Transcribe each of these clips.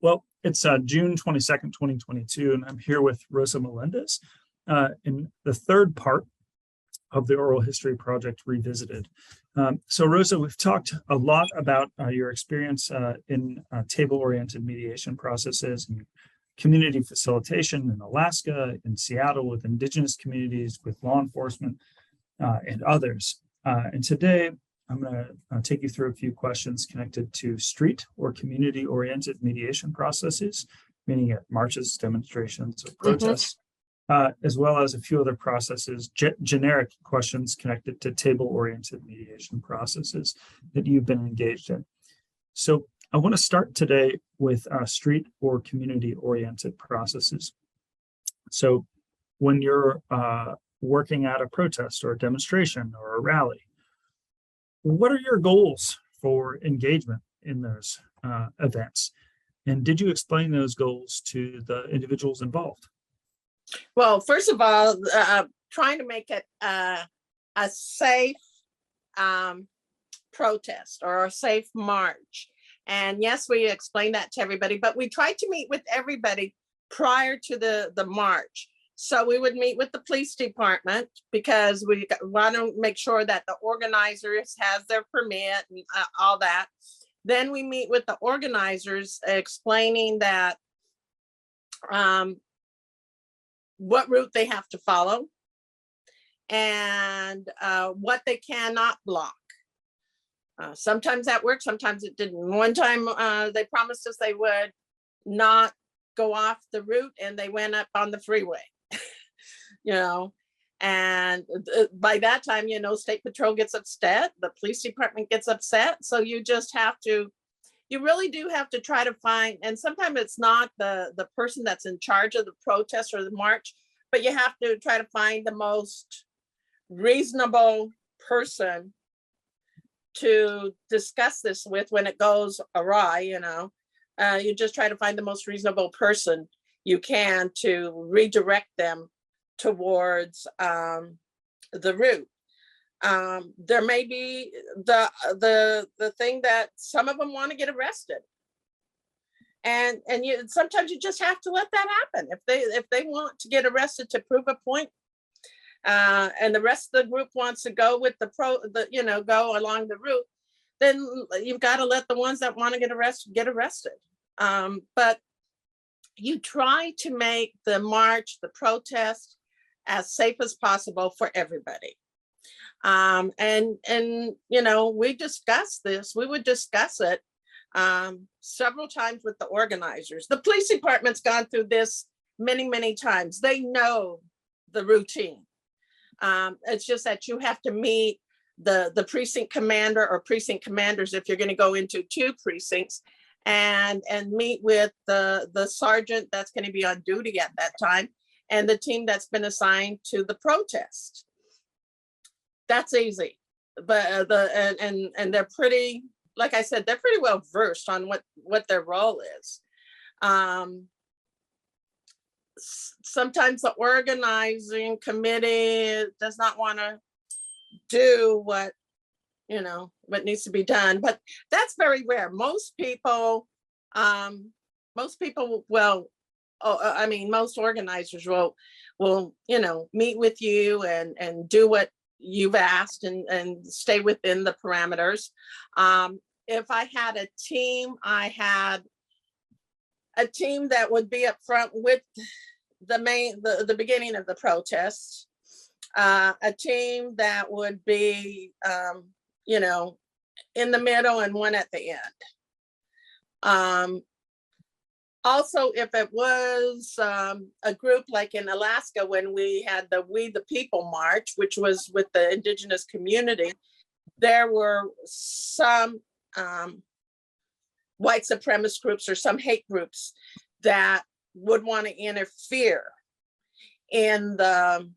Well, it's June 22nd, 2022, and I'm here with Rosa Melendez in the third part of the Oral History Project Revisited. So Rosa, we've talked a lot about your experience in table-oriented mediation processes and community facilitation in Alaska, in Seattle, with Indigenous communities, with law enforcement, and others. And today, I'm going to take you through a few questions connected to street or community-oriented mediation processes, meaning at marches, demonstrations, or protests, as well as a few other processes, generic questions connected to table-oriented mediation processes that you've been engaged in. So I want to start today with street or community-oriented processes. So when you're working at a protest or a demonstration or a rally, what are your goals for engagement in those events? And did you explain those goals to the individuals involved? Well, first of all, trying to make it a safe protest or a safe march. And yes, we explained that to everybody, but we tried to meet with everybody prior to the march. So we would meet with the police department because we want to make sure that the organizers has their permit and all that. Then we meet with the organizers explaining that what route they have to follow and what they cannot block. Sometimes that worked, sometimes it didn't. One time they promised us they would not go off the route and they went up on the freeway. And by that time, State Patrol gets upset, the police department gets upset. So you really do have to try to find, and sometimes it's not the person that's in charge of the protest or the march, but you have to try to find the most reasonable person to discuss this with when it goes awry. You just try to find the most reasonable person you can to redirect them towards the route. There may be the thing that some of them want to get arrested, and sometimes you just have to let that happen. If they want to get arrested to prove a point, and the rest of the group wants to go with go along the route, then you've got to let the ones that want to get arrested. But you try to make the march, the protest, as safe as possible for everybody. And we discussed this. We would discuss it several times with the organizers. The police department's gone through this many, many times. They know the routine. It's just that you have to meet the precinct commander or precinct commanders if you're going to go into two precincts, and meet with the sergeant that's going to be on duty at that time and the team that's been assigned to the protest. That's easy, but and they're pretty, like I said, they're pretty well versed on what their role is. Sometimes the organizing committee does not want to do what needs to be done, but that's very rare. Most organizers will meet with you and do what you've asked and stay within the parameters. If I had a team, I had a team that would be up front with the beginning of the protest, a team that would be in the middle and one at the end. Also, if it was a group like in Alaska when we had the We the People March, which was with the Indigenous community, there were some white supremacist groups or some hate groups that would want to interfere in the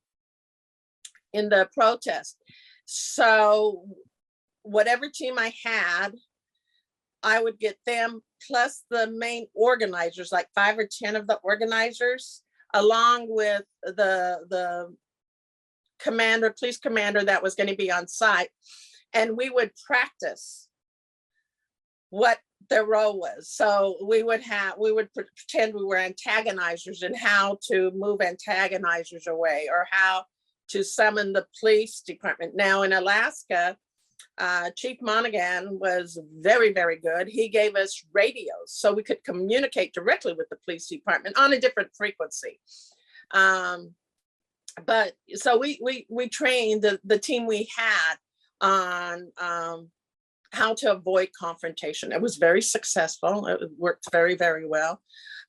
protest. So whatever team I had, I would get them plus the main organizers, like 5 or 10 of the organizers, along with the police commander that was going to be on site. And we would practice what their role was. So we would pretend we were antagonizers and how to move antagonizers away or how to summon the police department. Now in Alaska, Chief Monaghan was very, very good. He gave us radios so we could communicate directly with the police department on a different frequency. But so we trained the team we had on how to avoid confrontation. It was very successful. It worked very, very well.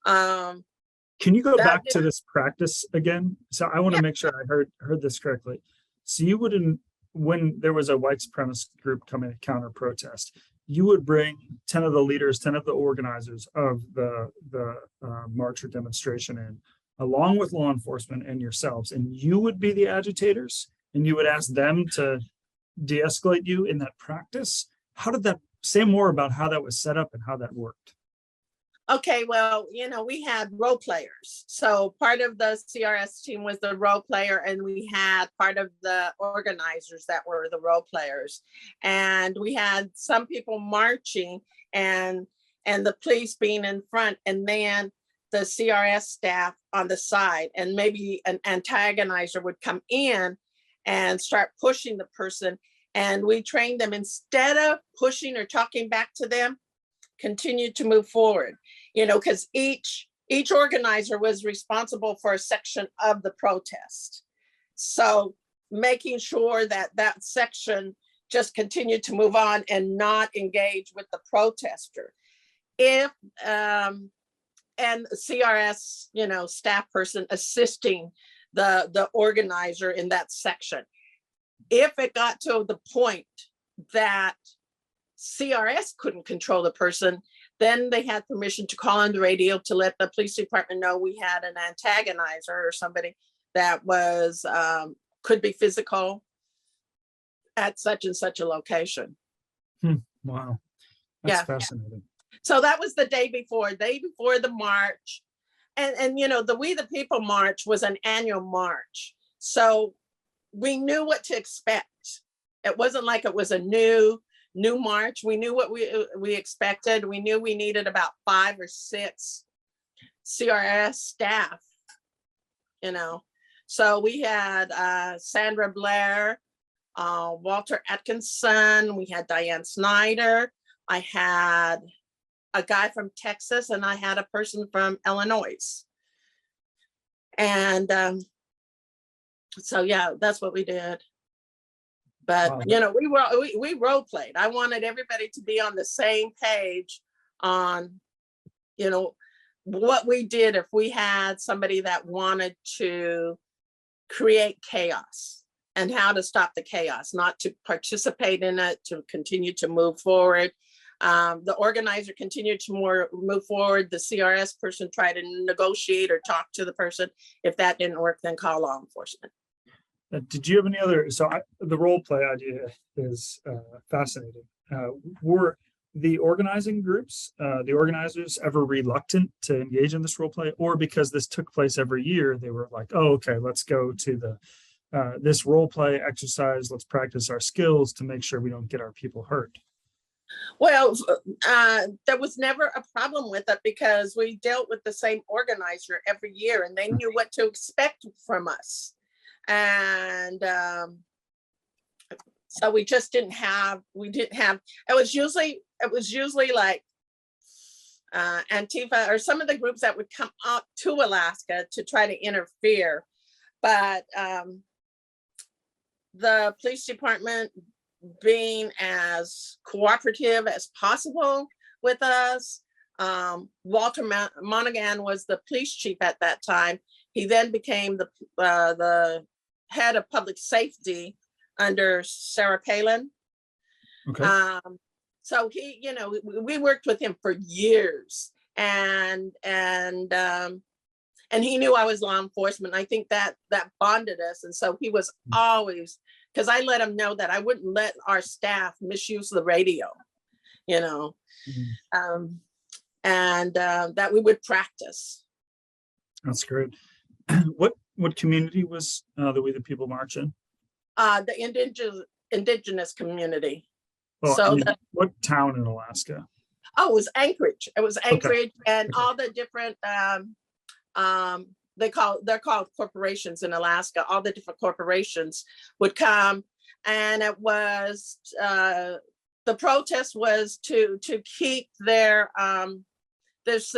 Can you go back to this practice again? So I want to make sure I heard this correctly. So you wouldn't, when there was a white supremacist group coming to counter protest, you would bring 10 of the leaders, 10 of the organizers of the march or demonstration in, along with law enforcement and yourselves, and you would be the agitators, and you would ask them to de-escalate you in that practice. How did that, say more about how that was set up and how that worked? Okay, well, we had role players. So part of the CRS team was the role player, and we had part of the organizers that were the role players. And we had some people marching and the police being in front, and then the CRS staff on the side, and maybe an antagonizer would come in and start pushing the person. And we trained them, instead of pushing or talking back to them, continue to move forward, because each organizer was responsible for a section of the protest. So making sure that that section just continued to move on and not engage with the protester. If and CRS, staff person assisting the organizer in that section. If it got to the point that CRS couldn't control the person, then they had permission to call on the radio to let the police department know we had an antagonizer or somebody that was could be physical at such and such a location. Wow, that's fascinating. So that was the day before the march. And the We the People March was an annual march. So we knew what to expect. It wasn't like it was a new march. We knew what we expected. We knew we needed about 5 or 6 CRS staff, So we had Sandra Blair, Walter Atkinson, we had Diane Snyder, I had a guy from Texas, and I had a person from Illinois. And so that's what we did. But wow. We role played. I wanted everybody to be on the same page on, what we did if we had somebody that wanted to create chaos, and how to stop the chaos, not to participate in it, to continue to move forward. The organizer continued to move forward. The CRS person tried to negotiate or talk to the person. If that didn't work, then call law enforcement. Did you have any other? The role play idea is fascinating. Were the organizing groups, the organizers, ever reluctant to engage in this role play, or because this took place every year, they were like, "Oh, okay, let's go to this role play exercise. Let's practice our skills to make sure we don't get our people hurt"? Well, there was never a problem with it because we dealt with the same organizer every year, and they knew what to expect from us. And so we didn't have, it was usually like Antifa or some of the groups that would come out to Alaska to try to interfere. But the police department, being as cooperative as possible with us. Walter Monaghan was the police chief at that time. He then became the head of public safety under Sarah Palin. Okay. So he, we worked with him for years, and he knew I was law enforcement. I think that bonded us, and so he was always. Because I let him know that I wouldn't let our staff misuse the radio, and that we would practice. That's great. What community was the We the People March in? The indigenous community. Well, So what town in Alaska? Oh, it was Anchorage. It was Okay. Anchorage, and Okay. all the different they're called corporations in Alaska. All the different corporations would come, and it was the protest was to keep their rights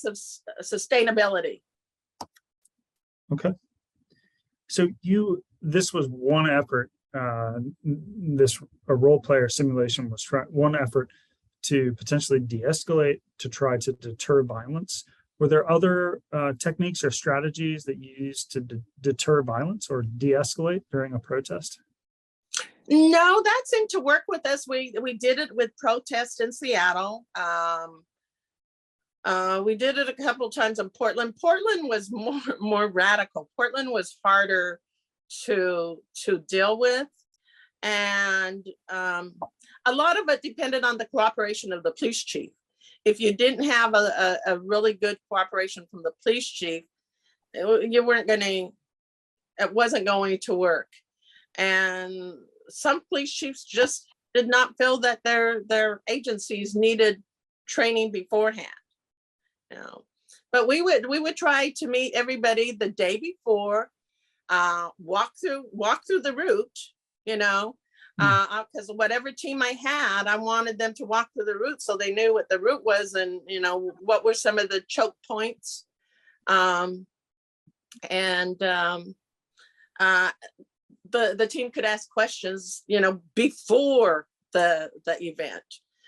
of sustainability. Okay. So this was one effort. A role player simulation was one effort to potentially de-escalate, to try to deter violence. Were there other techniques or strategies that you used to deter violence or de-escalate during a protest? No, that seemed to work with us. We did it with protests in Seattle. We did it a couple of times in Portland. Portland was more radical. Portland was harder to deal with, and a lot of it depended on the cooperation of the police chief. If you didn't have a really good cooperation from the police chief, it wasn't going to work. And some police chiefs just did not feel that their agencies needed training beforehand. But we would try to meet everybody the day before, walk through the route, because whatever team I had, I wanted them to walk through the route so they knew what the route was, and what were some of the choke points, and the team could ask questions, before the event.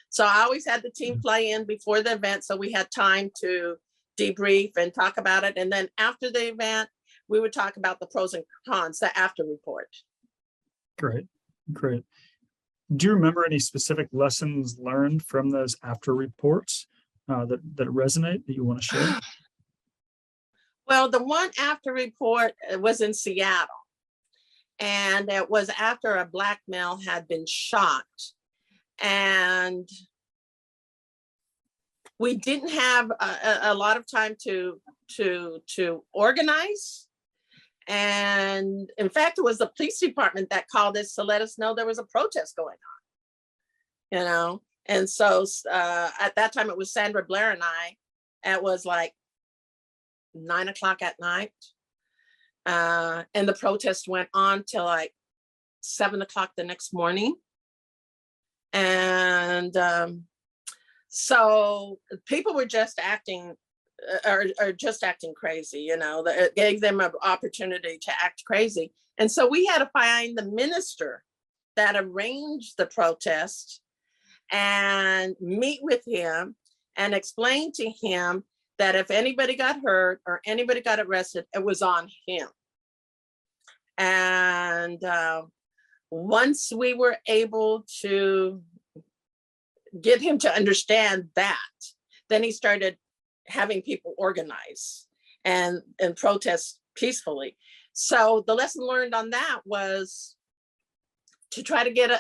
So I always had the team fly in before the event, so we had time to debrief and talk about it. And then after the event, we would talk about the pros and cons, the after report. Great. Do you remember any specific lessons learned from those after reports that resonate that you want to share? Well, the one after report was in Seattle, and it was after a Black male had been shot. And we didn't have a lot of time to organize. And in fact, it was the police department that called us to let us know there was a protest going on, And so at that time, it was Sandra Blair and I. It was like 9 o'clock at night. And the protest went on till like 7 o'clock the next morning. And so people were just acting crazy, it gave them an opportunity to act crazy. And so we had to find the minister that arranged the protest and meet with him and explain to him that if anybody got hurt or anybody got arrested, it was on him. And once we were able to get him to understand that, then he started having people organize and protest peacefully. So the lesson learned on that was to try to get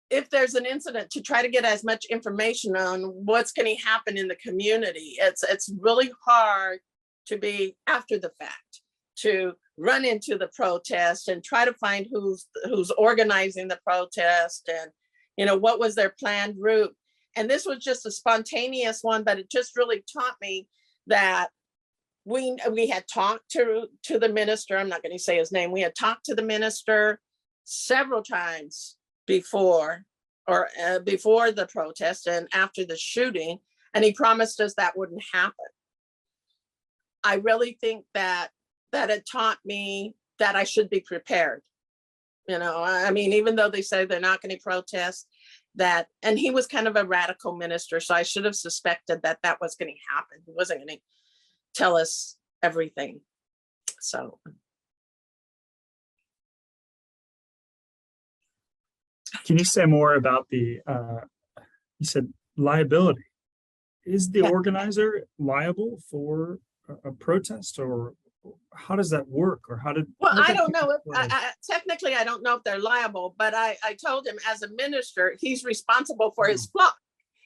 if there's an incident, to try to get as much information on what's going to happen in the community. It's really hard to be after the fact, to run into the protest and try to find who's organizing the protest and what was their planned route. And this was just a spontaneous one, but it just really taught me that we had talked to the minister. I'm not going to say his name. We had talked to the minister several times before the protest and after the shooting, and he promised us that wouldn't happen. I really think that it taught me that I should be prepared. Even though they say they're not going to protest, and he was kind of a radical minister, so I should have suspected that was going to happen. He wasn't going to tell us everything. So. Can you say more about you said liability? Is the organizer liable for a protest, or how does that work? Or I don't know. Technically, I don't know if they're liable, but I told him as a minister, he's responsible for his flock.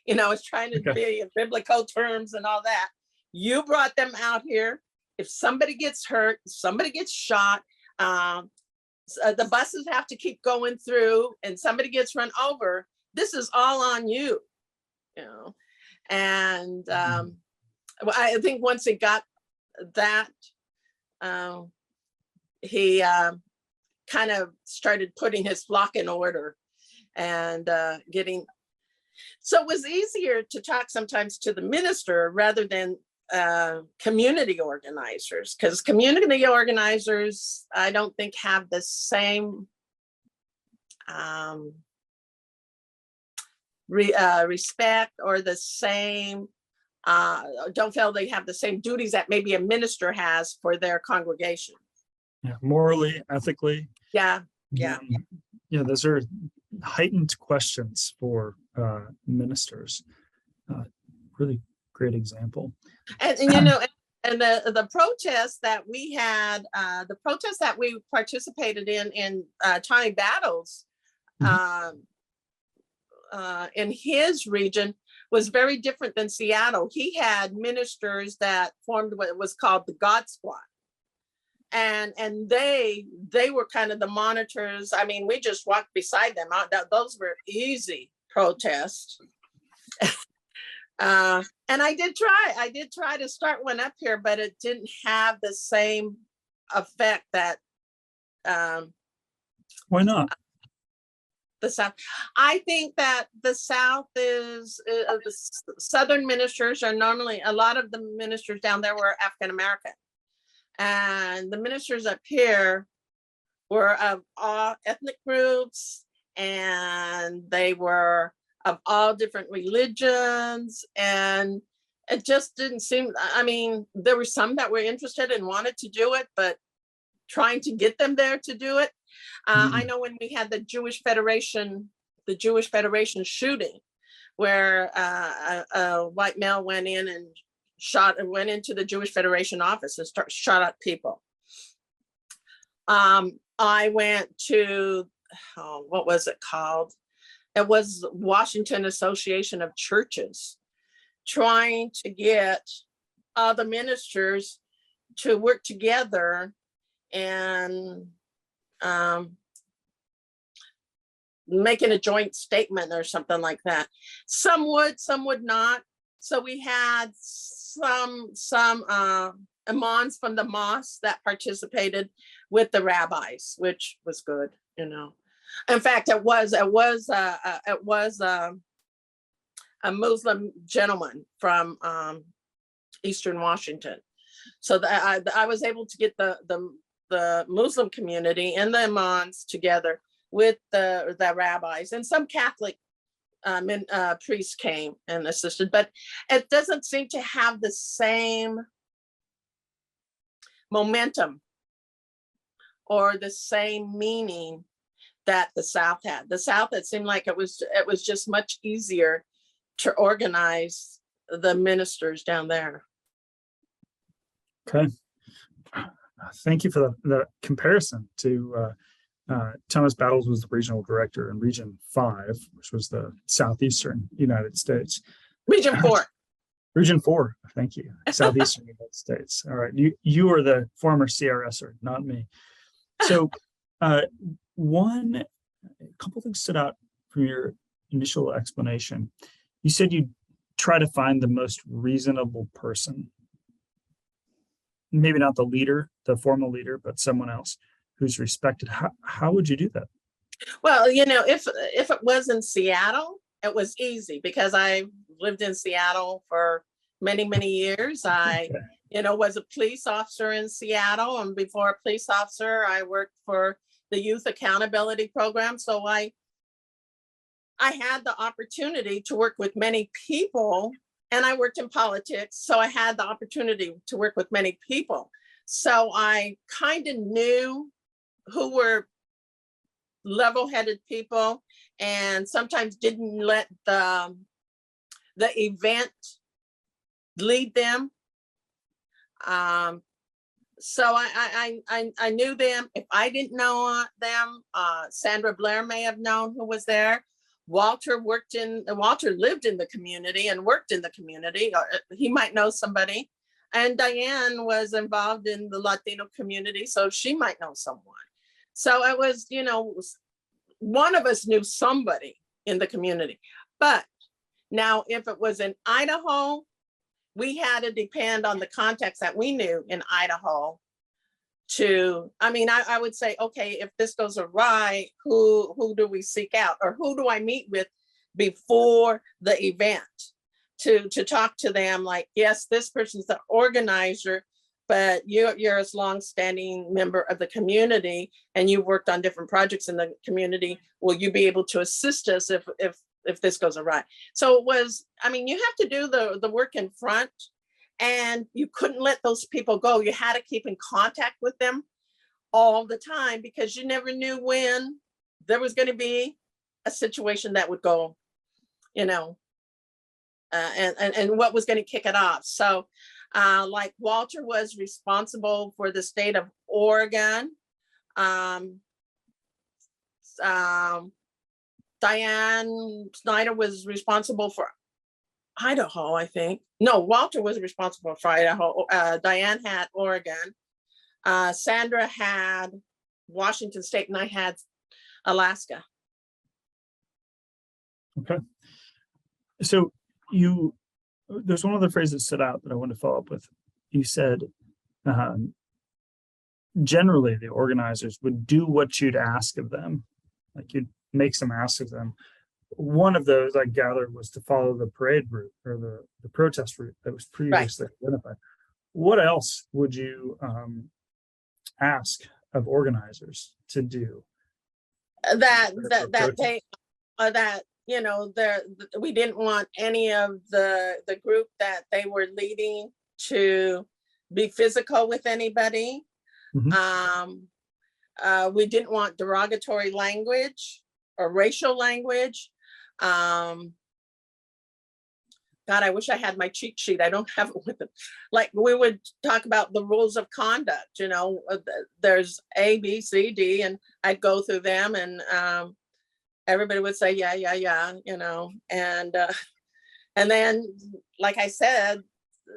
It's trying to be in biblical terms and all that. You brought them out here. If somebody gets hurt, somebody gets shot, the buses have to keep going through and somebody gets run over, this is all on you, you know. And I think once he got that, he kind of started putting his flock in order and getting, so it was easier to talk sometimes to the minister rather than community organizers, because community organizers, I don't think have the same respect or the same, don't feel they have the same duties that maybe a minister has for their congregation. Yeah, morally, ethically. Yeah. Yeah, those are heightened questions for ministers. Really great example. And you know, and the protests that we had, the protests that we participated in Tommy Battles, in his region was very different than Seattle. He had ministers that formed what was called the God Squad. And they were kind of the monitors. I mean, we just walked beside them. Those were easy protests. And I did try to start one up here, but it didn't have the same effect that why not? The South. I think that the South is the Southern ministers are normally, a lot of the ministers down there were African American, and the ministers up here were of all ethnic groups, and they were of all different religions, and it just didn't seem, I mean, there were some that were interested and wanted to do it, but trying to get them there to do it. I know when we had the Jewish Federation shooting, where a white male went in and went into the Jewish Federation office and shot at people. I went to, what was it called? It was Washington Association of Churches, trying to get the ministers to work together and making a joint statement or something like that. Some would not. So we had some imams from the mosque that participated with the rabbis, which was good, you know. In fact, it was a Muslim gentleman from Eastern Washington. So I was able to get the Muslim community and the imams together with the rabbis, and some Catholic priests came and assisted, but it doesn't seem to have the same momentum or the same meaning that the South had. The South, it seemed like it was just much easier to organize the ministers down there. Okay. Thank you for the comparison to Thomas Battles was the regional director in Region 5, which was the southeastern United States. Region 4. Region 4, thank you. Southeastern United States. All right, you are the former CRSer, not me. So a couple things stood out from your initial explanation. You said you try to find the most reasonable person, maybe not the leader, the formal leader, but someone else who's respected. How would you do that? Well, you know, if it was in Seattle, it was easy because I lived in Seattle for many, many years. I, you know, was a police officer in Seattle, and before a police officer, I worked for the Youth Accountability Program. So I had the opportunity to work with many people, and I worked in politics. So I had the opportunity to work with many people. So I kind of knew who were level-headed people, and sometimes didn't let the event lead them. So I knew them. If I didn't know them, Sandra Blair may have known who was there. Walter lived in the community and worked in the community. He might know somebody. And Diane was involved in the Latino community, so she might know someone. So it was, you know, one of us knew somebody, in the community. But now, if it was in Idaho, we had to depend on the context that we knew in Idaho to, I mean, I would say, okay, if this goes awry, who do we seek out, or who do I meet with before the event to talk to them? Like, yes, this person's the organizer, but you're a long-standing member of the community and you worked on different projects in the community. Will you be able to assist us if this goes awry? So it was, I mean, you have to do the work in front, and you couldn't let those people go. You had to keep in contact with them all the time, because you never knew when there was going to be a situation that would go, and what was going to kick it off. So like Walter was responsible for the state of Oregon. Diane Snyder was responsible for Idaho, I think. No, Walter was responsible for Idaho. Diane had Oregon. Sandra had Washington State, and I had Alaska. Okay. So there's one other phrase that stood out that I want to follow up with. You said, generally the organizers would do what you'd ask of them, like you'd make some asks of them. One of those, I gathered, was to follow the parade route, or the protest route that was previously identified. What else would you ask of organizers to do? We didn't want any of the group that they were leading to be physical with anybody. Mm-hmm. We didn't want derogatory language or racial language. God, I wish I had my cheat sheet. I don't have it with it. Like, we would talk about the rules of conduct, there's A, B, C, D, and I'd go through them, and everybody would say, yeah, and then, like I said,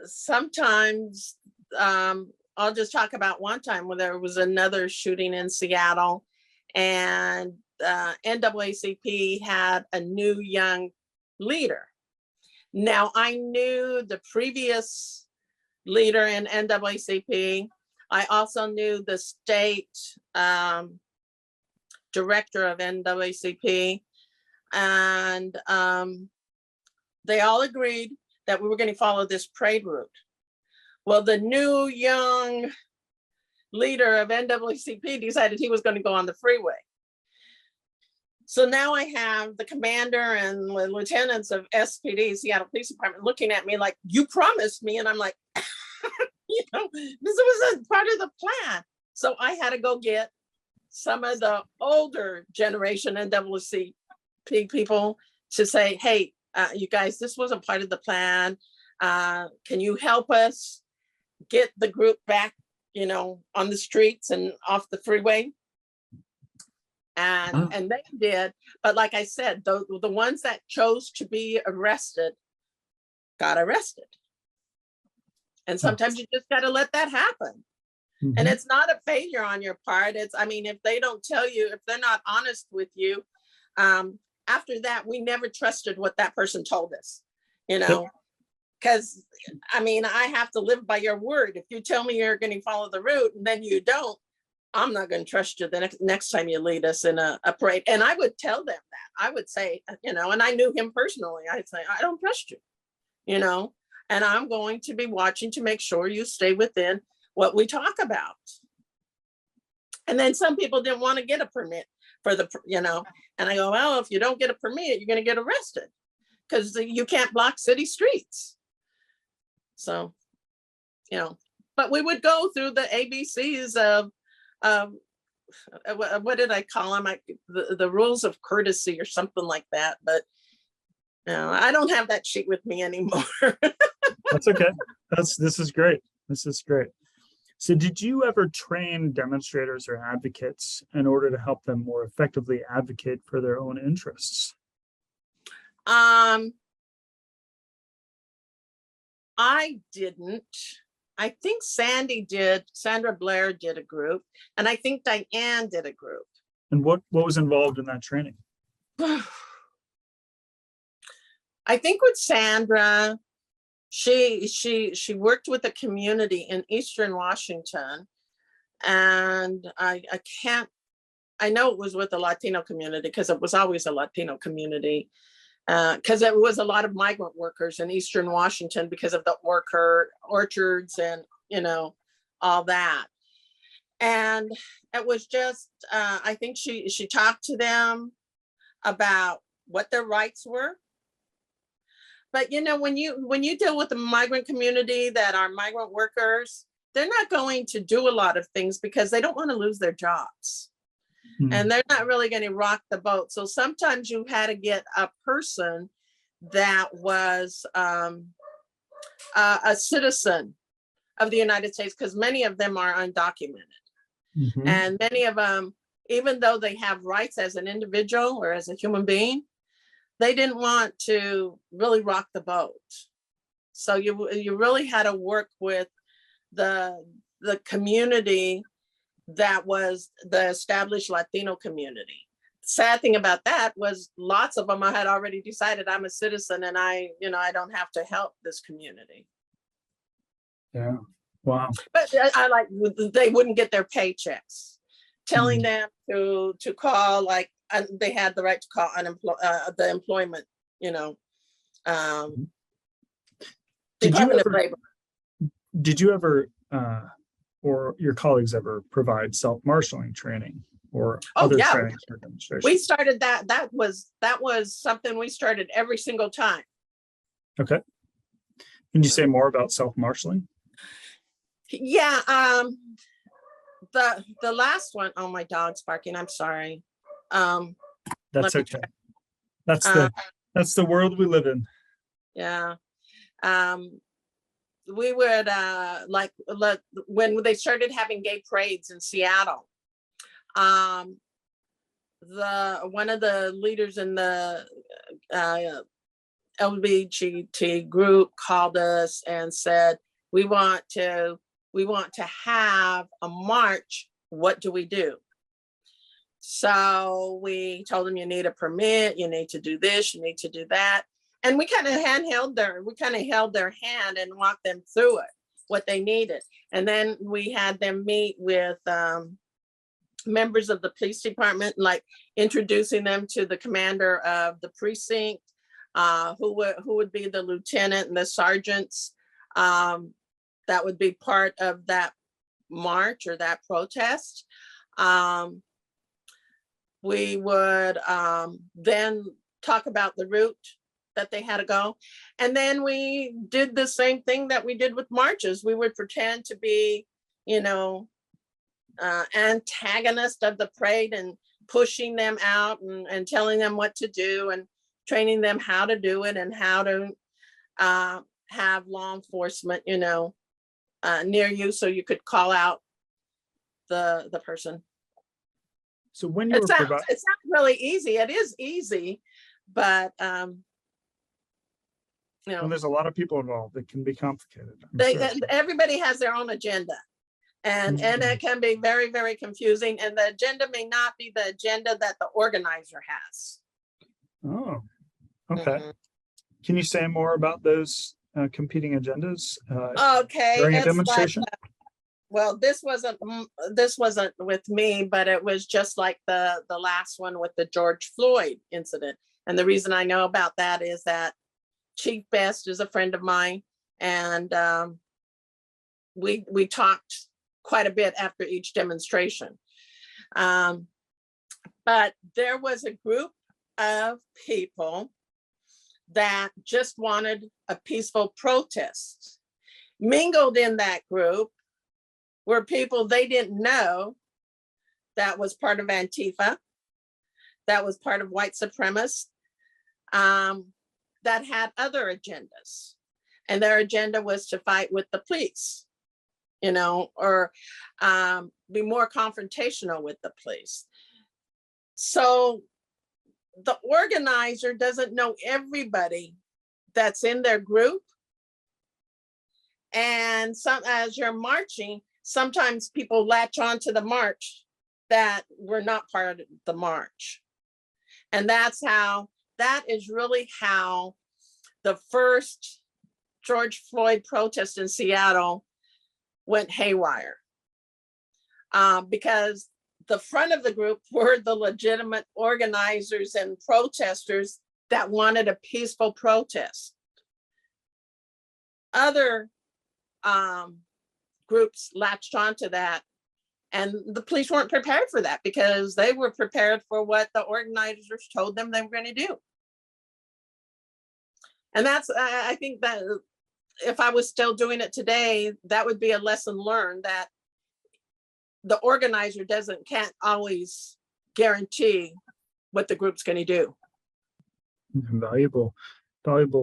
sometimes I'll just talk about one time when there was another shooting in Seattle, and NAACP had a new young leader. Now, I knew the previous leader in NAACP. I also knew the state director of NAACP, and they all agreed that we were going to follow this parade route. Well, the new young leader of NAACP decided he was going to go on the freeway. So now I have the commander and the lieutenants of SPD, Seattle Police Department, looking at me like, you promised me. And I'm like, this was a part of the plan. So I had to go get some of the older generation NAACP people to say, hey, you guys, this wasn't part of the plan. Can you help us get the group back, on the streets and off the freeway? And they did. But like I said, the ones that chose to be arrested got arrested. And sometimes you just got to let that happen. Mm-hmm. And it's not a failure on your part. If they don't tell you, if they're not honest with you, after that, we never trusted what that person told us, because I have to live by your word. If you tell me you're going to follow the route and then you don't, I'm not going to trust you the next time you lead us in a parade. And I would tell them that. I would say, and I knew him personally. I'd say, I don't trust you, and I'm going to be watching to make sure you stay within what we talk about. And then some people didn't want to get a permit for and I go, well, if you don't get a permit, you're going to get arrested because you can't block city streets. So, but we would go through the ABCs of, what did I call them? The rules of courtesy or something like that. But I don't have that sheet with me anymore. That's okay. This is great. This is great. So did you ever train demonstrators or advocates in order to help them more effectively advocate for their own interests? I didn't. I think Sandra Blair did a group, and I think Diane did a group. And what was involved in that training? I think with Sandra, she worked with a community in Eastern Washington, and I know it was with the Latino community because it was always a Latino community, because it was a lot of migrant workers in Eastern Washington because of the orchards and, all that. And it was just, I think she talked to them about what their rights were. But when you deal with the migrant community that are migrant workers, they're not going to do a lot of things because they don't want to lose their jobs. And they're not really going to rock the boat. So sometimes you had to get a person that was a citizen of the United States, because many of them are undocumented. And many of them, even though they have rights as an individual or as a human being, they didn't want to really rock the boat. So you really had to work with the community that was the established Latino community. Sad thing about that was lots of them had already decided I'm a citizen and I don't have to help this community. Yeah. Wow. But I like, they wouldn't get their paychecks, telling them to call, like they had the right to call the employment, Department of Labor. Did you ever, or your colleagues ever provide self-marshaling training or other trainings or demonstrations? We started that. That was something we started every single time. Okay. Can you say more about self-marshaling? Yeah. The last one, oh, my dog's barking. I'm sorry. That's okay. That's the world we live in. Yeah. We would like when they started having gay parades in Seattle, one of the leaders in the LGBT group called us and said, we want to have a march. What do we do? So we told them, you need a permit, you need to do this, you need to do that. And we kind of held their hand and walked them through it, what they needed. And then we had them meet with members of the police department, like introducing them to the commander of the precinct, who would be the lieutenant and the sergeants that would be part of that march or that protest. We would then talk about the route that they had to go. And then we did the same thing that we did with marches. We would pretend to be, antagonist of the parade and pushing them out and telling them what to do and training them how to do it and how to have law enforcement, near you so you could call out the person. So when you it's not really easy. It is easy, but when there's a lot of people involved, it can be complicated. Everybody has their own agenda, and it can be very, very confusing. And the agenda may not be the agenda that the organizer has. Oh, okay. Can you say more about those competing agendas? Okay. During a demonstration. Well, this wasn't with me, but it was just like the last one with the George Floyd incident. And the reason I know about that is that Chief Best is a friend of mine, and we talked quite a bit after each demonstration. But there was a group of people that just wanted a peaceful protest. Mingled in that group were people they didn't know that was part of Antifa, that was part of white supremacists, that had other agendas. And their agenda was to fight with the police, or be more confrontational with the police. So the organizer doesn't know everybody that's in their group. And as you're marching, sometimes people latch on to the march that were not part of the march. And that is really how the first George Floyd protest in Seattle went haywire, because the front of the group were the legitimate organizers and protesters that wanted a peaceful protest. Other groups latched onto that, and the police weren't prepared for that because they were prepared for what the organizers told them they were going to do. And that's, I think that if I was still doing it today, that would be a lesson learned, that the organizer can't always guarantee what the group's going to do. Valuable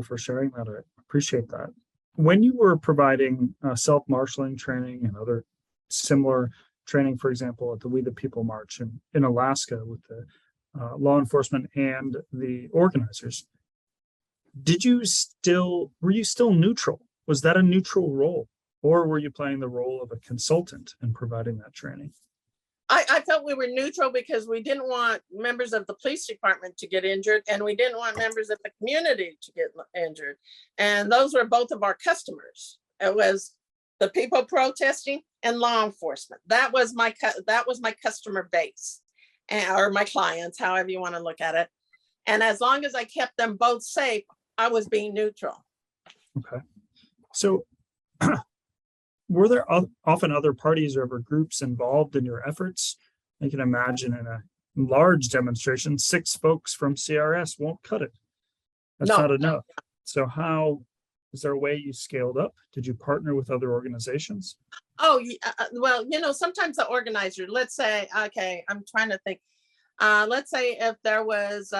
for sharing that. I appreciate that. When you were providing self-marshaling training and other similar training, for example, at the We the People March in Alaska with the law enforcement and the organizers, were you still neutral? Was that a neutral role? Or were you playing the role of a consultant in providing that training? I felt we were neutral because we didn't want members of the police department to get injured, and we didn't want members of the community to get injured. And those were both of our customers. It was the people protesting and law enforcement. That was my customer base, or my clients, however you want to look at it. And as long as I kept them both safe, I was being neutral. Okay. So were there often other parties or other groups involved in your efforts? I can imagine in a large demonstration, 6 folks from CRS won't cut it. That's not enough. So is there a way you scaled up? Did you partner with other organizations? Oh, well, sometimes the organizer, let's say, okay, I'm trying to think. Let's say if there was,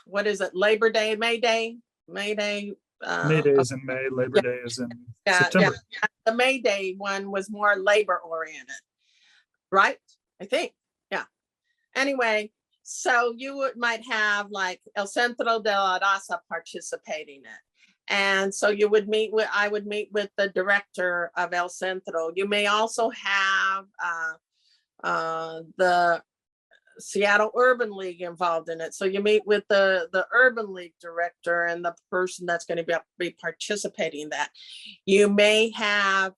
what is it, Labor Day, May Day? May Day is in May, Labor Day is in September. Yeah. The May Day one was more labor oriented, right? I think, yeah. Anyway, so you might have like El Centro de la Raza participating in it. And so I would meet with the director of El Centro. You may also have the Seattle Urban League involved in it. So you meet with the Urban League director and the person that's going to be participating in that. You may have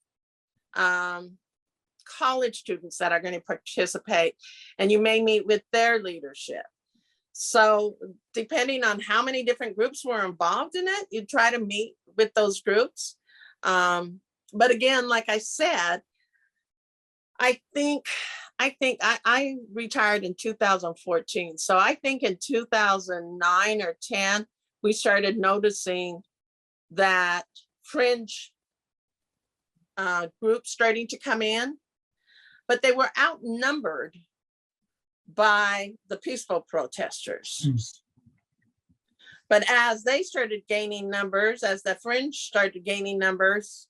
college students that are going to participate, and you may meet with their leadership. So depending on how many different groups were involved in it, you try to meet with those groups. But again, like I said, I think I retired in 2014. So I think in 2009 or 10, we started noticing that fringe groups starting to come in, but they were outnumbered by the peaceful protesters. But as they started gaining numbers, as the fringe started gaining numbers,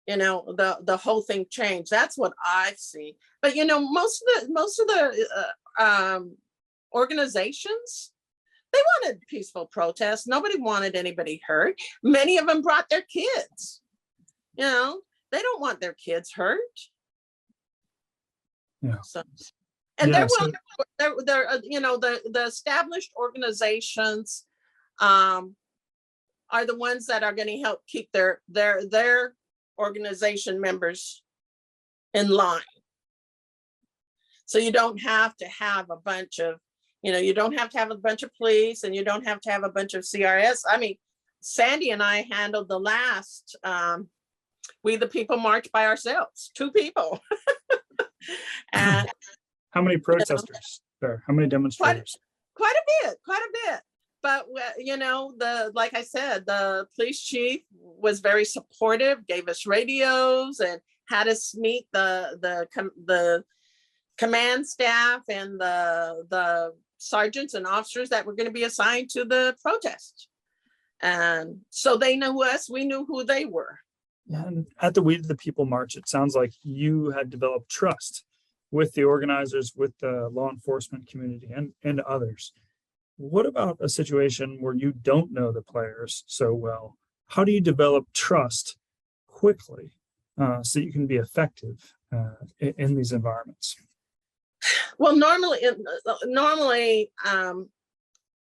the whole thing changed. That's what I see. But most of the organizations, they wanted peaceful protests. Nobody wanted anybody hurt. Many of them brought their kids. They don't want their kids hurt. Yeah. So, and the established organizations are the ones that are going to help keep their organization members in line. So you don't have to have a bunch of, you don't have to have a bunch of police, and you don't have to have a bunch of CRS. I mean, Sandy and I handled the last We the People March by ourselves, 2 people. And how many protesters there? How many demonstrators? Quite a bit. But like I said, the police chief was very supportive, gave us radios, and had us meet the command staff and the sergeants and officers that were going to be assigned to the protest. And so they knew us, we knew who they were. Yeah, and at the We the People March, it sounds like you had developed trust with the organizers, with the law enforcement community, and others. What about a situation where you don't know the players so well? How do you develop trust quickly so you can be effective in these environments? Well, normally,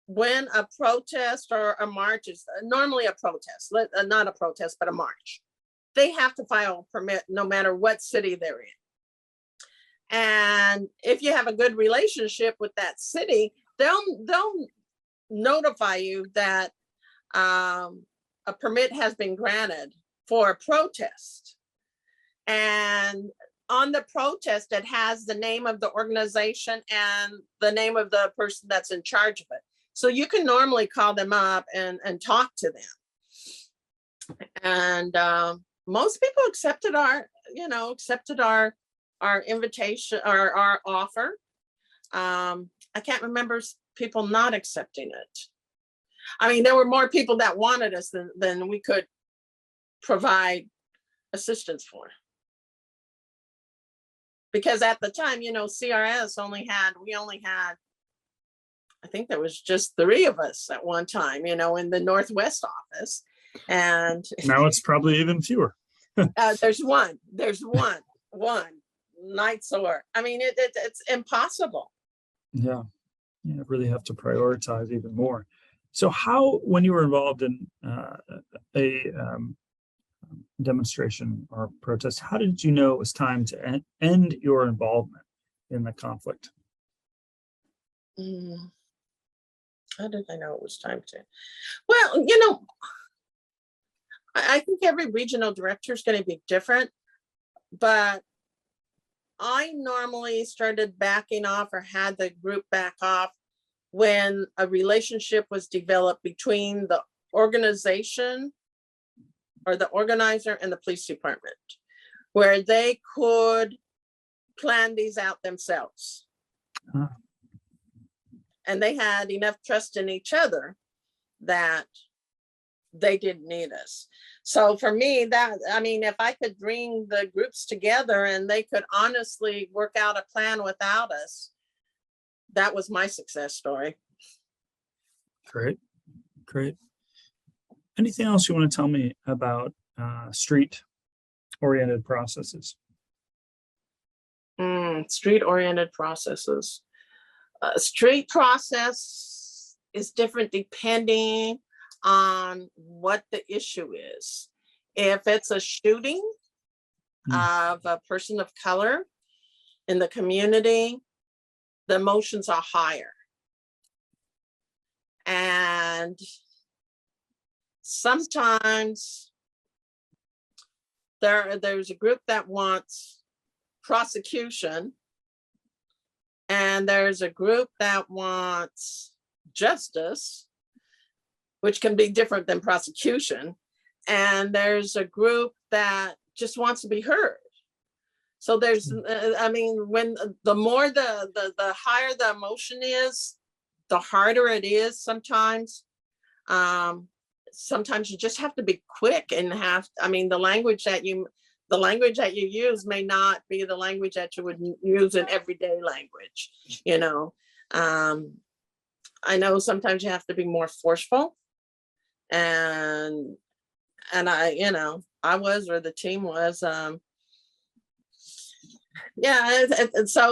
when a protest or a march is normally a protest, not a protest, but a march, they have to file a permit no matter what city they're in. And if you have a good relationship with that city, they'll notify you that a permit has been granted for a protest. And on the protest, it has the name of the organization and the name of the person that's in charge of it. So you can normally call them up and talk to them. And most people accepted our invitation or our offer. I can't remember people not accepting it. I mean, there were more people that wanted us than we could provide assistance for. Because at the time, CRS we only had, I think there was just 3 of us at one time, in the Northwest office. And now it's probably even fewer. there's one night sore. I mean, it's impossible. Yeah, really have to prioritize even more. So how, when you were involved in a demonstration or protest, how did you know it was time to end your involvement in the conflict? How did I know it was time to? Well, I think every regional director is going to be different, but I normally started backing off or had the group back off when a relationship was developed between the organization or the organizer and the police department, where they could plan these out themselves. And they had enough trust in each other that they didn't need us. So for me, if I could bring the groups together and they could honestly work out a plan without us, that was my success story. Great. Anything else you want to tell me about street-oriented processes? Street-oriented processes. Street process is different depending on what the issue is. If it's a shooting of a person of color in the community, the emotions are higher. And sometimes there's a group that wants prosecution, and there's a group that wants justice, which can be different than prosecution. And there's a group that just wants to be heard. So there's, when the more the higher the emotion is, the harder it is sometimes. Sometimes you just have to be quick and the language that you use may not be the language that you would use in everyday language. I know sometimes you have to be more forceful, and I was, or the team was, so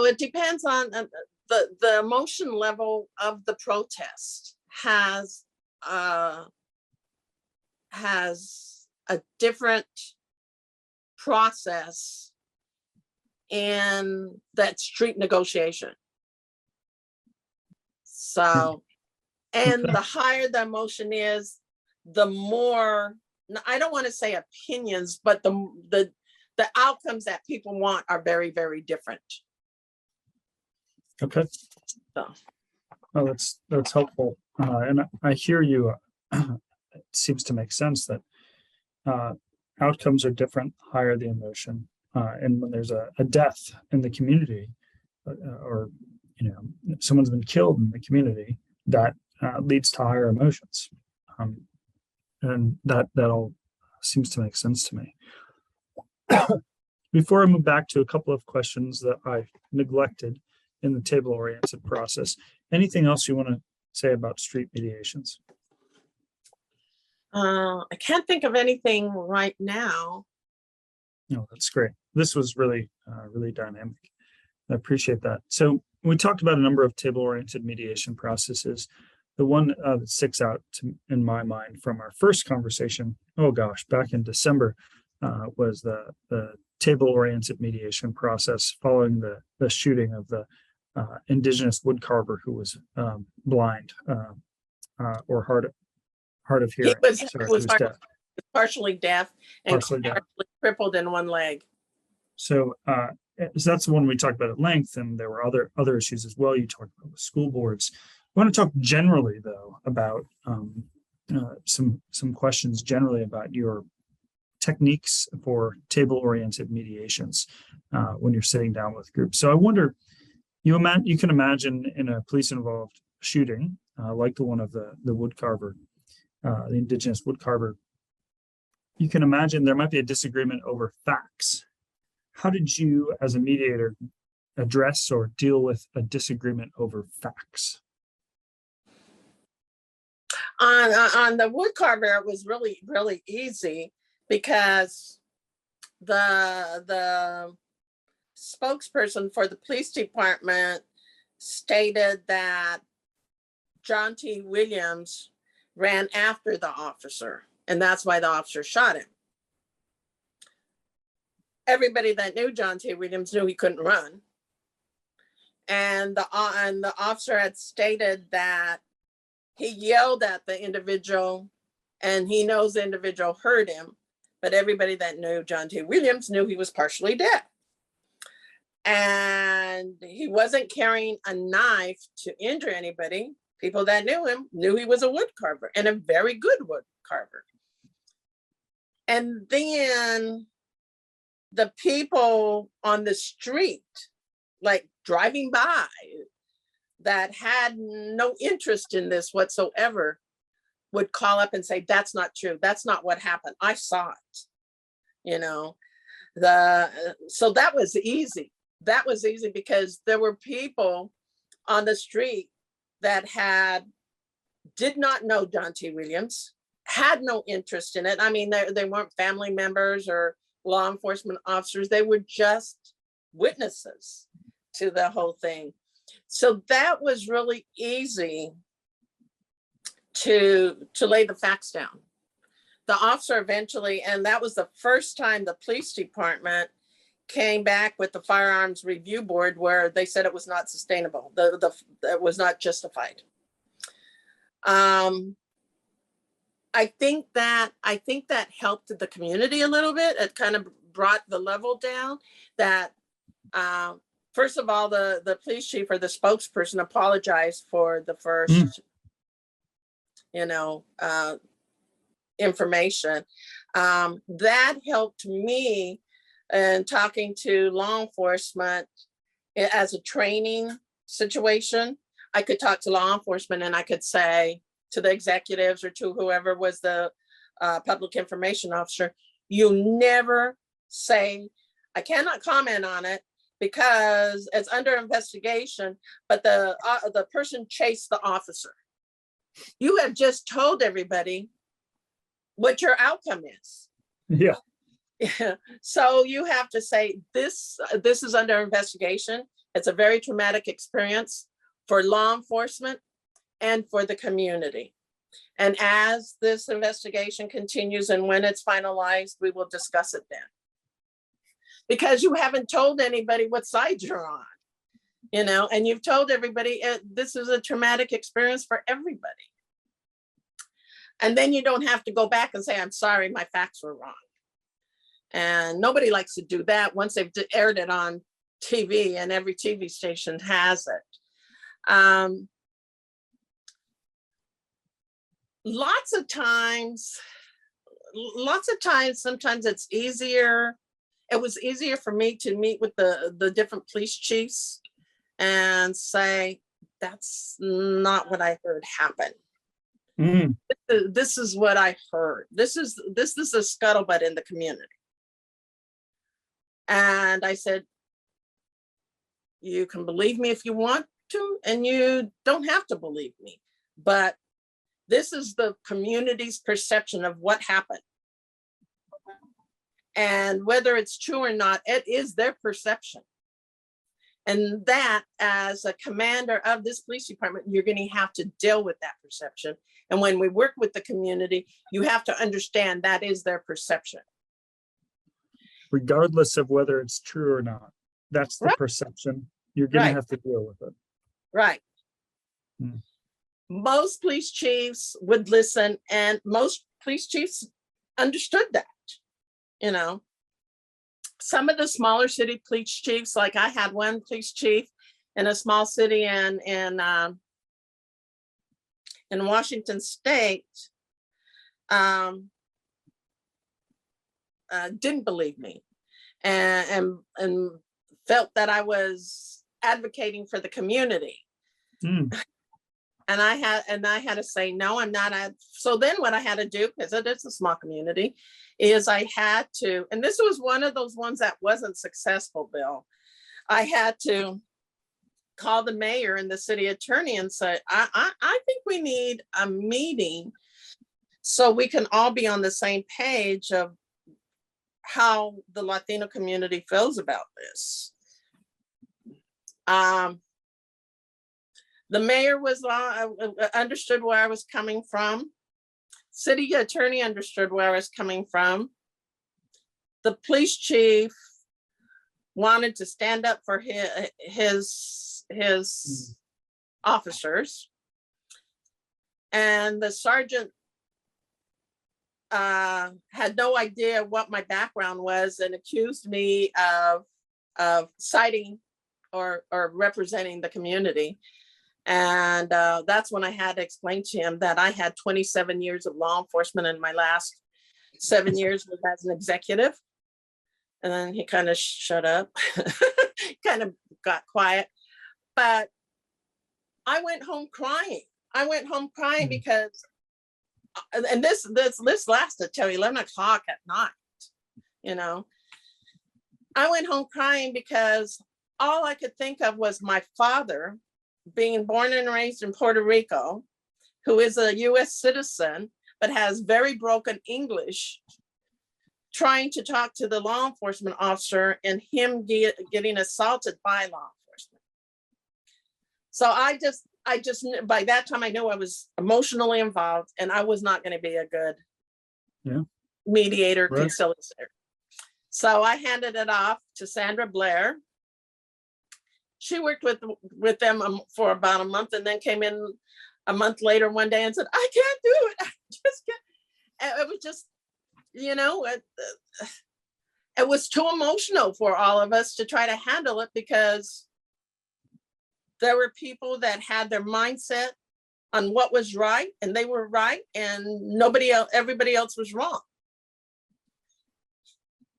it depends on the emotion level of the protest has a different process in that street negotiation. So, and the higher the emotion is, the more, I don't want to say opinions, but the outcomes that people want are very, very different. Okay. So. Oh, that's helpful. And I hear you. It seems to make sense that outcomes are different, higher the emotion. And when there's a death in the community, or someone's been killed in the community, that leads to higher emotions. And that all seems to make sense to me. Before I move back to a couple of questions that I neglected in the table-oriented process, anything else you want to say about street mediations? I can't think of anything right now. No, that's great. This was really dynamic. I appreciate that. So we talked about a number of table-oriented mediation processes. the one that sticks out in my mind from our first conversation, oh gosh, back in December, was the table-oriented mediation process following the shooting of the indigenous woodcarver who was blind or hard of He hearing. was, Sorry, was he was deaf, partially deaf and partially deaf. partially crippled in one leg. So that's the one we talked about at length, and there were other issues as well. You talked about with school boards. I want to talk generally, though, about some questions generally about your techniques for table-oriented mediations when you're sitting down with groups. So I wonder, you can imagine in a police-involved shooting, like the one of the woodcarver, the indigenous woodcarver, you can imagine there might be a disagreement over facts. How did you, as a mediator, address or deal with a disagreement over facts? On the woodcarver, it was really easy because the spokesperson for the police department stated that John T. Williams ran after the officer, and that's why the officer shot him. Everybody that knew John T. Williams knew he couldn't run. And the officer had stated that he yelled at the individual and he knows the individual heard him, but everybody that knew John T. Williams knew he was partially deaf. And he wasn't carrying a knife to injure anybody. People that knew him knew he was a wood carver, and a very good wood carver. And then the people on the street, like driving by, that had no interest in this whatsoever, would call up and say, that's not true. That's not what happened. I saw it. You know, so that was easy. That was easy because there were people on the street that did not know John T. Williams, had no interest in it. I mean, they weren't family members or law enforcement officers. They were just witnesses to the whole thing. So that was really easy to lay the facts down. The officer eventually, and that was the first time the police department came back with the firearms review board where they said it was not sustainable, it was not justified. I think that helped the community a little bit. It kind of brought the level down. That first of all, the police chief or the spokesperson apologized for the first, information. That helped me in talking to law enforcement as a training situation. I could talk to law enforcement and I could say to the executives or to whoever was the public information officer, you never say, I cannot comment on it because it's under investigation, but the person chased the officer. You have just told everybody what your outcome is. Yeah. So you have to say this is under investigation. It's a very traumatic experience for law enforcement and for the community. And as this investigation continues and when it's finalized, we will discuss it then. Because you haven't told anybody what side you're on, and you've told everybody this is a traumatic experience for everybody. And then you don't have to go back and say, I'm sorry, my facts were wrong. And nobody likes to do that once they've aired it on TV, and every TV station has it. Lots of times, sometimes it's easier. It was easier for me to meet with the different police chiefs and say, that's not what I heard happen. Mm. This is what I heard. This is a scuttlebutt in the community. And I said, you can believe me if you want to, and you don't have to believe me. But this is the community's perception of what happened. And whether it's true or not, it is their perception. And that, as a commander of this police department, you're going to have to deal with that perception. And when we work with the community, you have to understand that is their perception. Regardless of whether it's true or not. That's the Right. perception. You're going Right. to have to deal with it. Right. Hmm. Most police chiefs would listen, and most police chiefs understood that. You know, some of the smaller city police chiefs, like I had one police chief in a small city in Washington State, didn't believe me, and felt that I was advocating for the community. Hmm. And I had to say, no, I'm not. So then what I had to do, because it's a small community, is I had to, and this was one of those ones that wasn't successful, Bill. I had to call the mayor and the city attorney and say, I think we need a meeting so we can all be on the same page of how the Latino community feels about this. The mayor was understood where I was coming from. City attorney understood where I was coming from. The police chief wanted to stand up for his officers. And the sergeant had no idea what my background was and accused me of citing or representing the community. And that's when I had to explain to him that I had 27 years of law enforcement, and my last 7 years was as an executive. And then he kind of shut up, kind of got quiet. But I went home crying. Because, and this lasted till 11 o'clock at night, you know. I went home crying because all I could think of was my father, being born and raised in Puerto Rico, who is a US citizen, but has very broken English, trying to talk to the law enforcement officer and him getting assaulted by law enforcement. So I just, by that time I knew I was emotionally involved and I was not going to be a good mediator, Right. conciliator. So I handed it off to Sandra Blair. She worked with them for about a month, and then came in a month later one day and said, I can't do it. I just can't. And it was just, you know, it was too emotional for all of us to try to handle it, because there were people that had their mindset on what was right, and they were right, and everybody else was wrong.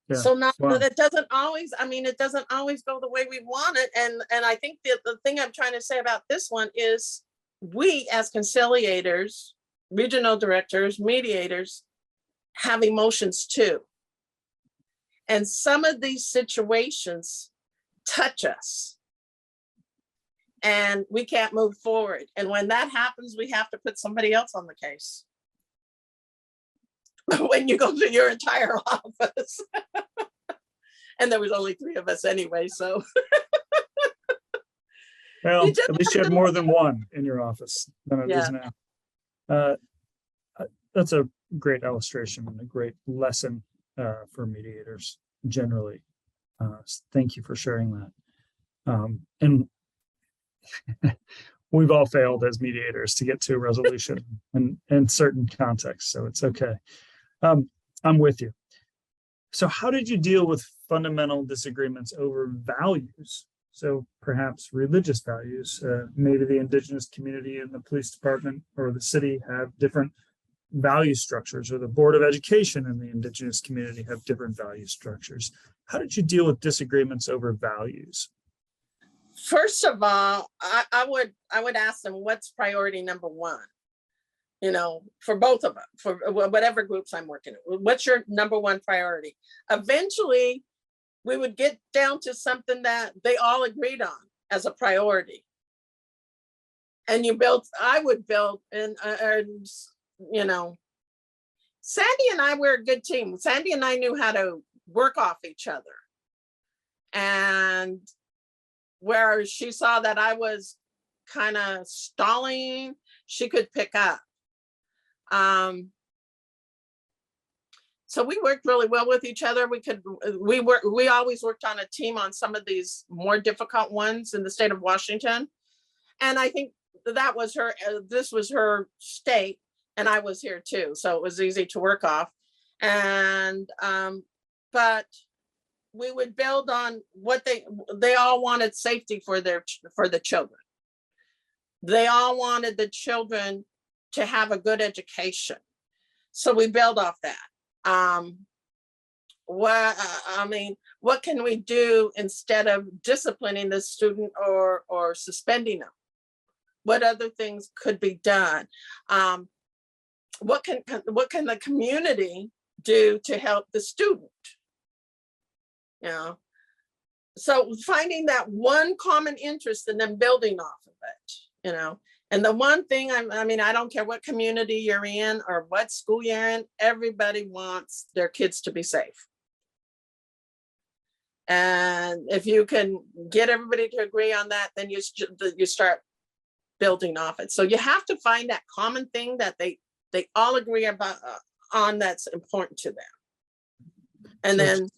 Yeah. So now Wow. that doesn't always, it doesn't always go the way we want it. And I think the thing I'm trying to say about this one is, we as conciliators, regional directors, mediators, have emotions too. And some of these situations touch us and we can't move forward. And when that happens, we have to put somebody else on the case. When you go through your entire office. And there was only 3 of us anyway, so. Well, at least you had more than one in your office than it is now. That's a great illustration and a great lesson for mediators generally. Thank you for sharing that. And we've all failed as mediators to get to a resolution in certain contexts, so it's okay. I'm with you. So how did you deal with fundamental disagreements over values? So perhaps religious values. Maybe the indigenous community and the police department or the city have different value structures, or the Board of Education and the indigenous community have different value structures. How did you deal with disagreements over values? First of all, I would ask them, what's priority number 1? You know, for both of them, for whatever groups I'm working with, what's your number 1 priority? Eventually, we would get down to something that they all agreed on as a priority. And I would build, and you know, Sandy and I were a good team. Sandy and I knew how to work off each other. And where she saw that I was kind of stalling, she could pick up. So we worked really well with each other. We always worked on a team on some of these more difficult ones in the state of Washington. And I think that was this was her state, and I was here too. So it was easy to work off. And, but we would build on what they all wanted safety for the children. They all wanted the children to have a good education. So we build off that. What can we do instead of disciplining the student or suspending them? What other things could be done? What can the community do to help the student? You know, so finding that one common interest and then building off of it, you know. And the one thing, I don't care what community you're in or what school you're in, everybody wants their kids to be safe. And if you can get everybody to agree on that, then you start building off it. So you have to find that common thing that they all agree about on that's important to them, and then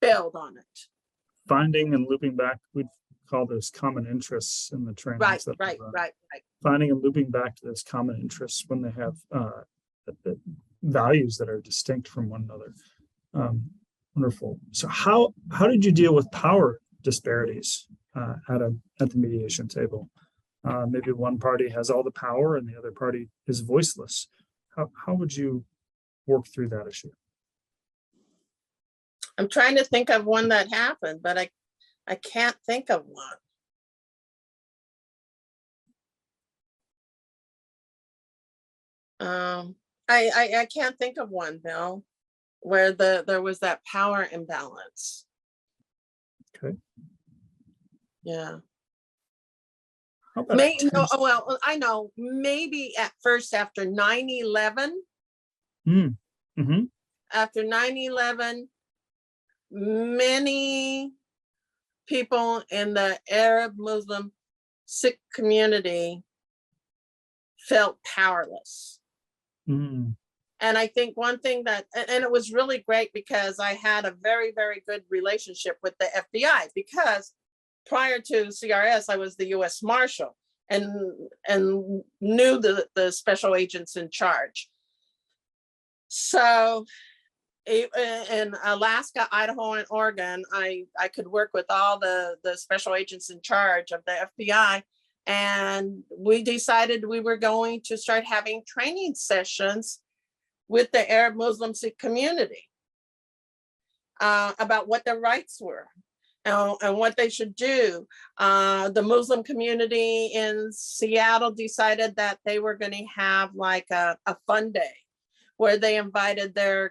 build on it. Finding and looping back, we call those common interests in the training. Right. Finding and looping back to those common interests when they have values that are distinct from one another. Wonderful. So how did you deal with power disparities at the mediation table? Maybe one party has all the power and the other party is voiceless. How would you work through that issue? I'm trying to think of one that happened, but I can't think of one. I can't think of one, Bill, where there was that power imbalance. Okay. Yeah. Well, I know, maybe at first after 9/11. Mm-hmm. After 9/11, many people in the Arab Muslim Sikh community felt powerless. Mm. And I think one thing and it was really great because I had a very, very good relationship with the FBI, because prior to CRS, I was the US Marshal and knew the special agents in charge. So in Alaska, Idaho, and Oregon, I could work with all the special agents in charge of the FBI. And we decided we were going to start having training sessions with the Arab Muslim Sikh community about what their rights were and what they should do. The Muslim community in Seattle decided that they were going to have like a fun day where they invited the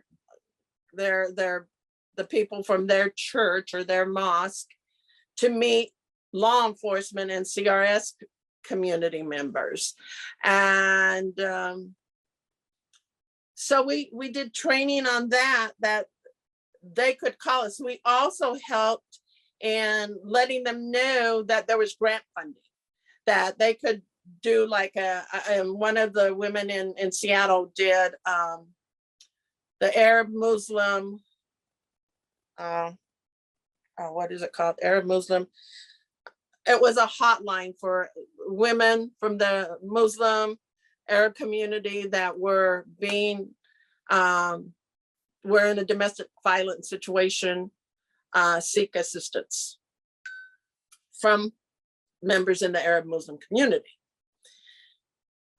people from their church or their mosque to meet law enforcement and CRS community members. And so we did training on that they could call us. We also helped in letting them know that there was grant funding, that they could do like one of the women in Seattle did the Arab Muslim, what is it called? Arab Muslim. It was a hotline for women from the Muslim Arab community that were were in a domestic violence situation, seek assistance from members in the Arab Muslim community.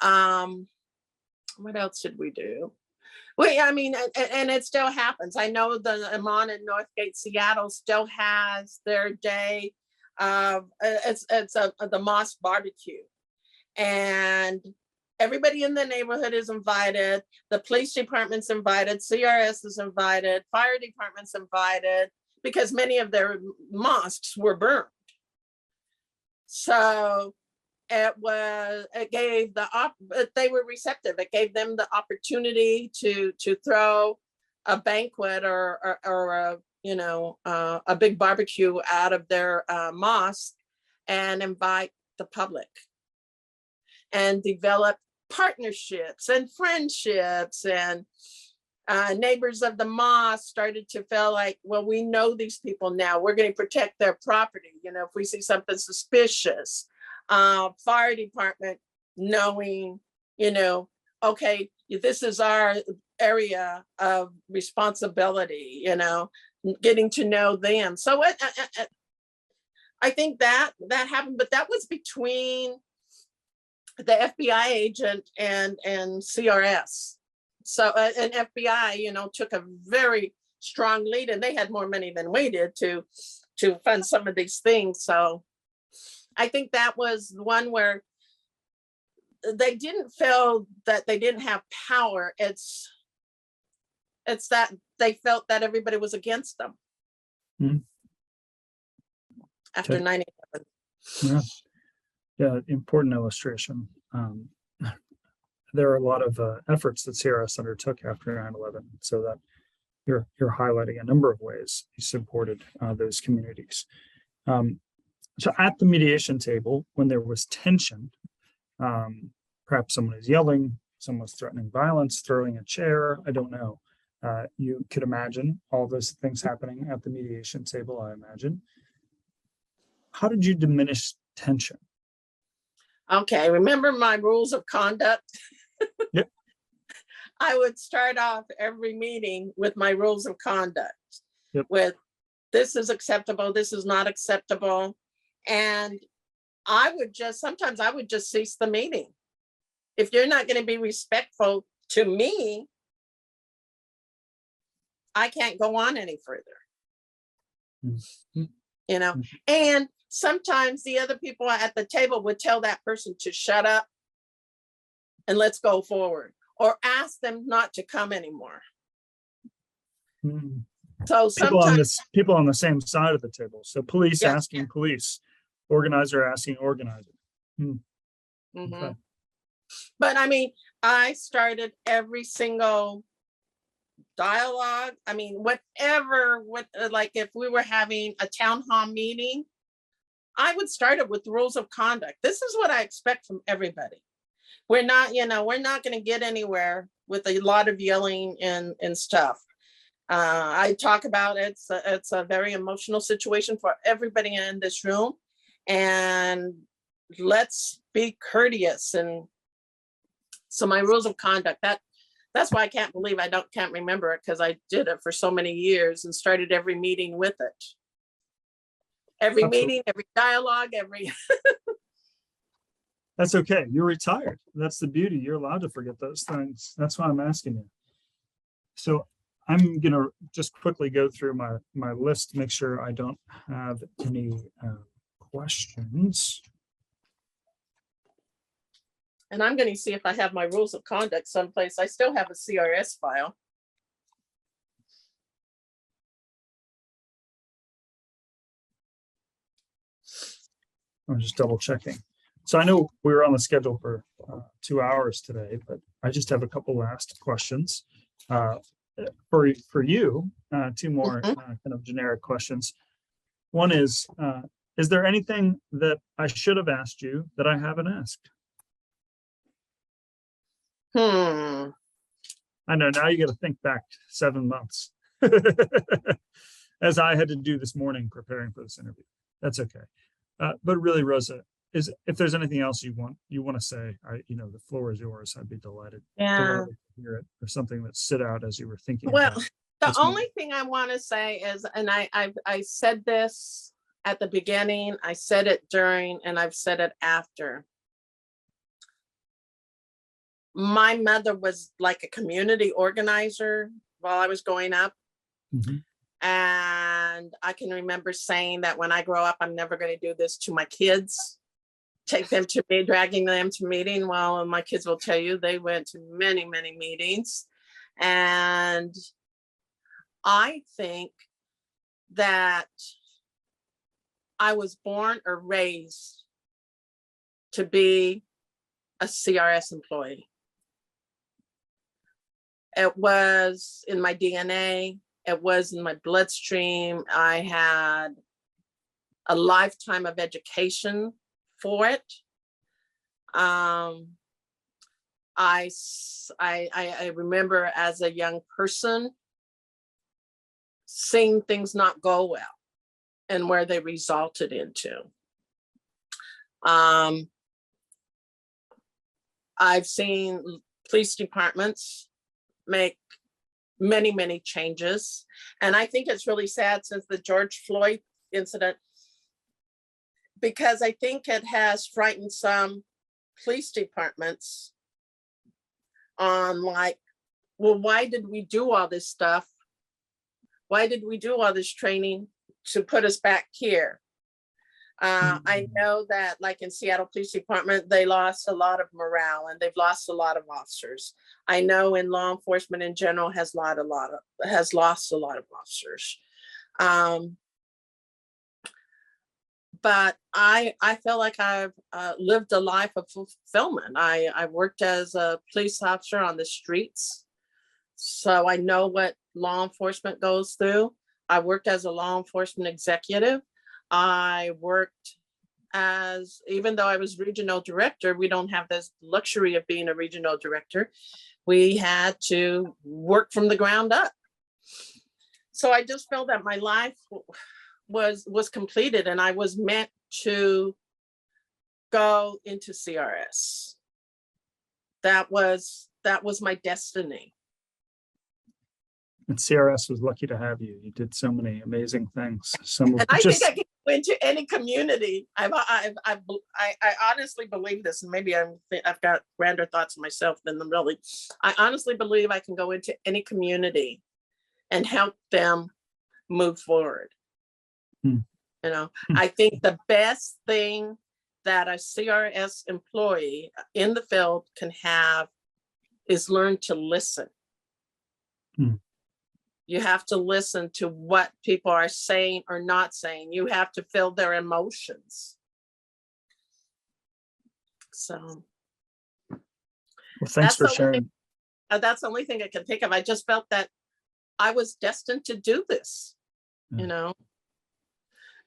What else did we do? And it still happens. I know the Imam in Northgate, Seattle still has their day of, it's the mosque barbecue. And everybody in the neighborhood is invited. The police department's invited. CRS is invited. Fire department's invited, because many of their mosques were burned. So they were receptive. It gave them the opportunity to throw a banquet or a big barbecue out of their mosque and invite the public and develop partnerships and friendships. And neighbors of the mosque started to feel like, well, we know these people now. We're going to protect their property. You know, if we see something suspicious, fire department knowing, you know, okay, this is our area of responsibility, you know, getting to know them. So I think that happened, but that was between the FBI agent and CRS. So and FBI, you know, took a very strong lead, and they had more money than we did to fund some of these things. So I think that was one where they didn't feel that they didn't have power. It's that they felt that everybody was against them. Mhm. After Okay. 9/11. Yeah. Yeah, important illustration. There are a lot of efforts that CRS undertook after 9/11, so that you're highlighting a number of ways you supported those communities. So at the mediation table, when there was tension, perhaps someone is yelling, someone was threatening violence, throwing a chair, I don't know. You could imagine all those things happening at the mediation table, I imagine. How did you diminish tension? Okay, remember my rules of conduct? Yep. I would start off every meeting with my rules of conduct. Yep. With this is acceptable, this is not acceptable. And sometimes I would just cease the meeting. If you're not going to be respectful to me, I can't go on any further. Mhm. You know, Mhm. and sometimes the other people at the table would tell that person to shut up and let's go forward, or ask them not to come anymore. Mhm. So sometimes, People on the same side of the table. So police yes. asking police, organizer asking organizer. Mhm. Okay. But I mean, I started every single dialogue. I mean, whatever, like if we were having a town hall meeting, I would start it with the rules of conduct. This is what I expect from everybody. We're not going to get anywhere with a lot of yelling and stuff. I talk about it's a very emotional situation for everybody in this room, and let's be courteous. And so my rules of conduct, that's why I can't believe can't remember it, because I did it for so many years and started every meeting with it. Every Absolutely. meeting, every dialogue, every That's okay. You're retired. That's the beauty. You're allowed to forget those things. That's why I'm asking you. So I'm going to just quickly go through my list to make sure I don't have any questions. and I'm going to see if I have my rules of conduct someplace. I still have a CRS file. I'm just double checking. So I know we were on the schedule for 2 hours today, but I just have a couple last questions for you. Two more kind of generic questions. One is there anything that I should have asked you that I haven't asked? I know now you got to think back 7 months, as I had to do this morning preparing for this interview. That's okay. But really, Rosa, if there's anything else you want to say, the floor is yours. I'd be delighted to hear it, or something that stood out as you were thinking. Well, about the only thing I want to say is, and I said this at the beginning, I said it during, and I've said it after. My mother was like a community organizer while I was growing up. Mm-hmm. And I can remember saying that when I grow up, I'm never going to do this to my kids. Take them to me, dragging them to meeting. Well, my kids will tell you they went to many, many meetings. And I think that I was born or raised to be a CRS employee. It was in my DNA. It was in my bloodstream. I had a lifetime of education for it. I remember as a young person seeing things not go well and where they resulted into. I've seen police departments make many, many changes. And I think it's really sad since the George Floyd incident, because I think it has frightened some police departments on like, well, why did we do all this stuff? Why did we do all this training to put us back here? I know that like in Seattle Police Department, they lost a lot of morale and they've lost a lot of officers. I know in law enforcement in general has lost a lot of officers. But I feel like I've lived a life of fulfillment. I worked as a police officer on the streets, so I know what law enforcement goes through. I worked as a law enforcement executive. I worked as, even though I was regional director, we don't have this luxury of being a regional director. We had to work from the ground up. So I just felt that my life was completed and I was meant to go into CRS. That was my destiny. And CRS was lucky to have you. You did so many amazing things. And I think I can go into any community. I honestly believe this, and maybe I've got grander thoughts of myself than them really. I honestly believe I can go into any community and help them move forward. You know, I think the best thing that a CRS employee in the field can have is learn to listen. You have to listen to what people are saying or not saying. You have to feel their emotions. So, well, thanks for sharing. That's the only thing I can think of. I just felt that I was destined to do this, you know.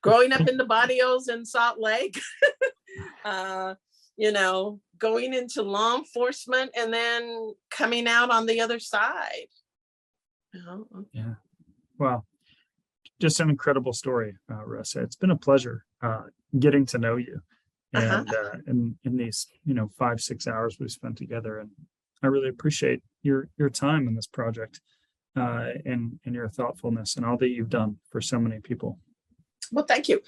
Growing up in the barrios in Salt Lake, you know, going into law enforcement and then coming out on the other side. Yeah. Wow. Just an incredible story, Rosa. It's been a pleasure getting to know you and in these, 5-6 hours we've spent together. And I really appreciate your time in this project and your thoughtfulness and all that you've done for so many people. Well, thank you.